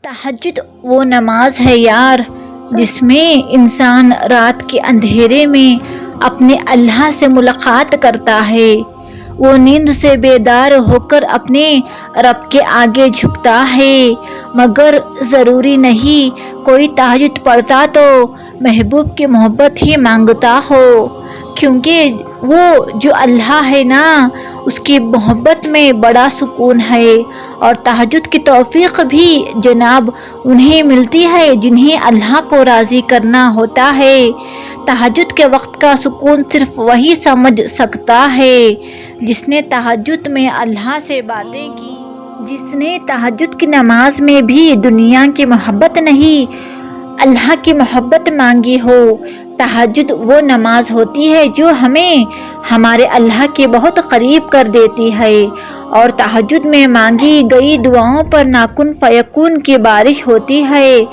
تہجد وہ نماز ہے یار جس میں انسان رات کے اندھیرے میں اپنے اللہ سے ملاقات کرتا ہے، وہ نیند سے بیدار ہو کر اپنے رب کے آگے جھکتا ہے۔ مگر ضروری نہیں کوئی تہجد پڑھتا تو محبوب کی محبت ہی مانگتا ہو، کیونکہ وہ جو اللہ ہے نا، اس کی محبت میں بڑا سکون ہے۔ اور تہجد کی توفیق بھی جناب انہیں ملتی ہے جنہیں اللہ کو راضی کرنا ہوتا ہے۔ تہجد کے وقت کا سکون صرف وہی سمجھ سکتا ہے جس نے تہجد میں اللہ سے باتیں کی، جس نے تہجد کی نماز میں بھی دنیا کی محبت نہیں اللہ کی محبت مانگی ہو۔ تہجد وہ نماز ہوتی ہے جو ہمیں ہمارے اللہ کے بہت قریب کر دیتی ہے، اور تہجد میں مانگی گئی دعاؤں پر کن فیکون کی بارش ہوتی ہے۔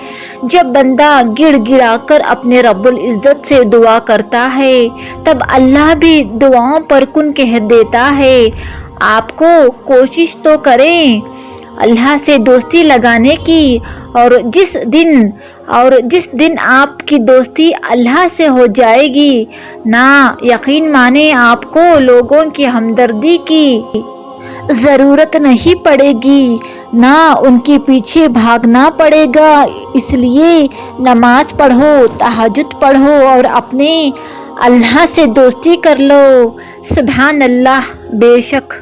جب بندہ گڑ گڑا کر اپنے رب العزت سے دعا کرتا ہے تب اللہ بھی دعاؤں پر کن کہہ دیتا ہے۔ آپ کو کوشش تو کریں اللہ سے دوستی لگانے کی، اور جس دن آپ کی دوستی اللہ سے ہو جائے گی نا، یقین مانیں آپ کو لوگوں کی ہمدردی کی ضرورت نہیں پڑے گی، نہ ان کے پیچھے بھاگنا پڑے گا۔ اس لیے نماز پڑھو، تہجد پڑھو اور اپنے اللہ سے دوستی کر لو۔ سبحان اللہ۔ بے شک